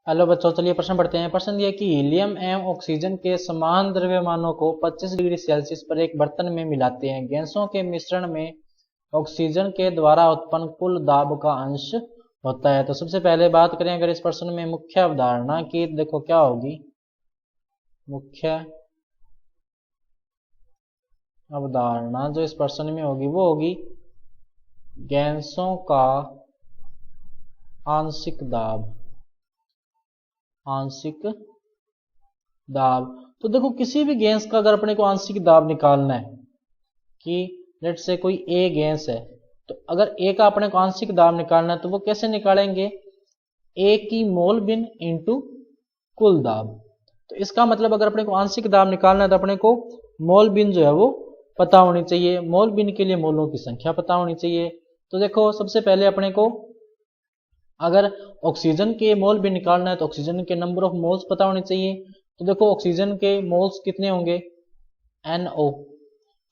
Hello बच्चों, चलिए प्रश्न पढ़ते हैं। प्रश्न ये कि हीलियम एवं ऑक्सीजन के समान द्रव्यमानों को 25 डिग्री सेल्सियस पर एक बर्तन में मिलाते हैं। गैसों के मिश्रण में ऑक्सीजन के द्वारा उत्पन्न कुल दाब का अंश होता है। तो सबसे पहले बात करें अगर इस प्रश्न में मुख्य अवधारणा की, देखो क्या होगी मुख्य अवधारणा जो इस प्रश्न में होगी वो होगी गैसों का आंशिक दाब। आंशिक दाब, तो देखो किसी भी गैस का अगर अपने को आंशिक दाब निकालना है कि लेट से कोई ए गैस है, तो अगर ए का अपने को आंशिक दाब निकालना है तो वो कैसे निकालेंगे, ए की मोल बिन इंटू कुल दाब। तो इसका मतलब अगर अपने को आंशिक दाब निकालना है तो अपने को मोल बिन जो है वो पता होनी चाहिए। मोल बिन के लिए मोलों की संख्या पता होनी चाहिए। तो देखो सबसे पहले अपने को अगर ऑक्सीजन के मोल भी निकालना है तो ऑक्सीजन के नंबर ऑफ मोल्स पता होने चाहिए। तो देखो ऑक्सीजन के मोल्स कितने होंगे, NO,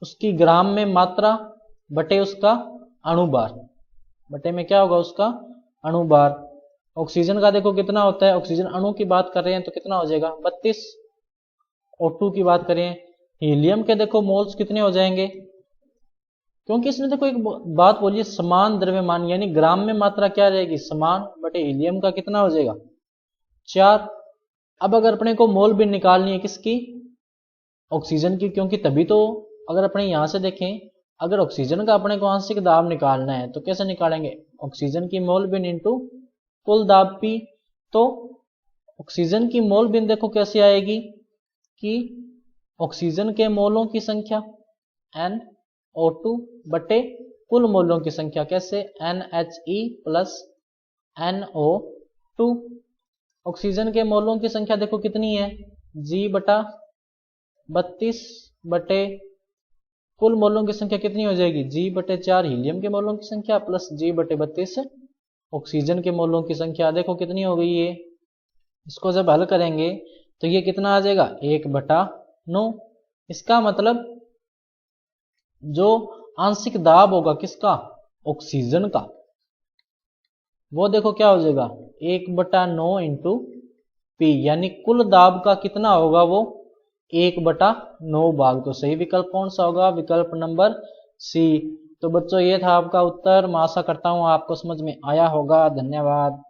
उसकी ग्राम में मात्रा बटे उसका अणुभार, बटे में क्या होगा उसका अणुभार। ऑक्सीजन का देखो कितना होता है, ऑक्सीजन अणु की बात कर रहे हैं तो कितना हो जाएगा 32। O2 की बात करें, हीलियम के देखो मोल्स कितने हो जाएंगे, क्योंकि इसने देखो एक बात बोली समान द्रव्यमान, यानी ग्राम में मात्रा क्या रहेगी समान, बटे हीलियम का कितना हो जाएगा 4। अब अगर अपने को मोल बिन निकालनी है किसकी, ऑक्सीजन की, क्योंकि तभी तो अगर अपने यहां से देखें अगर ऑक्सीजन का अपने को आंशिक दाब निकालना है तो कैसे निकालेंगे, ऑक्सीजन की मोल बिन इंटू कुल दाब पी। तो ऑक्सीजन की मोल बिन देखो कैसे आएगी कि ऑक्सीजन के मोलों की संख्या NO2 बटे कुल मोलों की संख्या, कैसे NHE प्लस NO2। ऑक्सीजन के मोलों की संख्या देखो कितनी है G बटा 32 बटे कुल मोलों की संख्या कितनी हो जाएगी G बटे 4 हीलियम के मोलों की संख्या प्लस G बटे 32 ऑक्सीजन के मोलों की संख्या। देखो कितनी हो गई ये, इसको जब हल करेंगे तो ये कितना आ जाएगा 1/9। इसका मतलब जो आंशिक दाब होगा किसका, ऑक्सीजन का, वो देखो क्या हो जाएगा 1/9 इंटू पी, यानी कुल दाब का कितना होगा वो 1/9 भाग। तो सही विकल्प कौन सा होगा, विकल्प नंबर सी। तो बच्चों ये था आपका उत्तर। मैं आशा करता हूं आपको समझ में आया होगा। धन्यवाद।